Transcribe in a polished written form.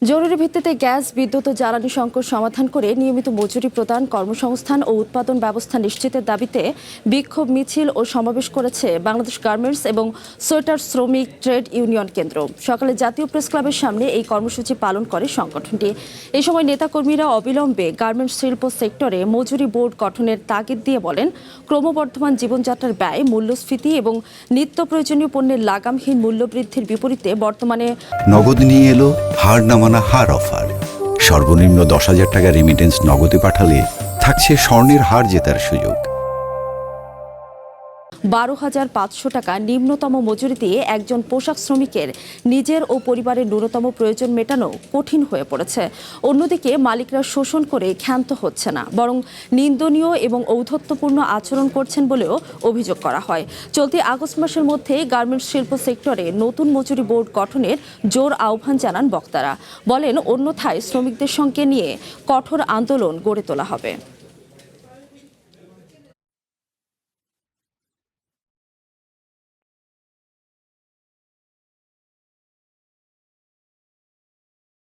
জরুরি ভিত্তিতে গ্যাস, বিদ্যুৎ ও জ্বালানি সংকট সমাধান করে নিয়মিত মজুরি প্রদান, কর্মসংস্থান ও উৎপাদন ব্যবস্থা নিশ্চিতের দাবিতে বিক্ষোভ মিছিল ও সমাবেশ করেছে বাংলাদেশ গার্মেন্টস এবং সোয়েটার শ্রমিক ট্রেড ইউনিয়ন কেন্দ্র। সকালে জাতীয় প্রেস ক্লাবের সামনে এই কর্মসূচি পালন করে সংগঠনটি। এই সময় নেতাকর্মীরা অবিলম্বে গার্মেন্টস শিল্প সেক্টরে মজুরি বোর্ড গঠনের তাগিদ দিয়ে বলেন, ক্রমবর্ধমান জীবনযাত্রার ব্যয়, মূল্যস্ফীতি এবং নিত্য প্রয়োজনীয় পণ্যের লাগামহীন মূল্যবৃদ্ধির বিপরীতে বর্তমানে নগদ নিয়ে এলো হার নামানা হার অফার। সর্বনিম্ন 10,000 টাকা রেমিটেন্স নগদে পাঠালে থাকছে স্বর্ণের হার জেতার সুযোগ। 12,500 টাকা নিম্নতম মজুরি দিয়ে একজন পোশাক শ্রমিকের নিজের ও পরিবারের ন্যূনতম প্রয়োজন মেটানো কঠিন হয়ে পড়েছে। অন্যদিকে মালিকরা শোষণ করে ক্ষান্ত হচ্ছে না, বরং নিন্দনীয় এবং ঔদ্ধত্যপূর্ণ আচরণ করছেন বলেও অভিযোগ করা হয়। চলতি আগস্ট মাসের মধ্যে গার্মেন্টস শিল্প সেক্টরে নতুন মজুরি বোর্ড গঠনের জোর আহ্বান জানান বক্তারা। বলেন, অন্যথায় শ্রমিকদের সঙ্গে নিয়ে কঠোর আন্দোলন গড়ে তোলা হবে।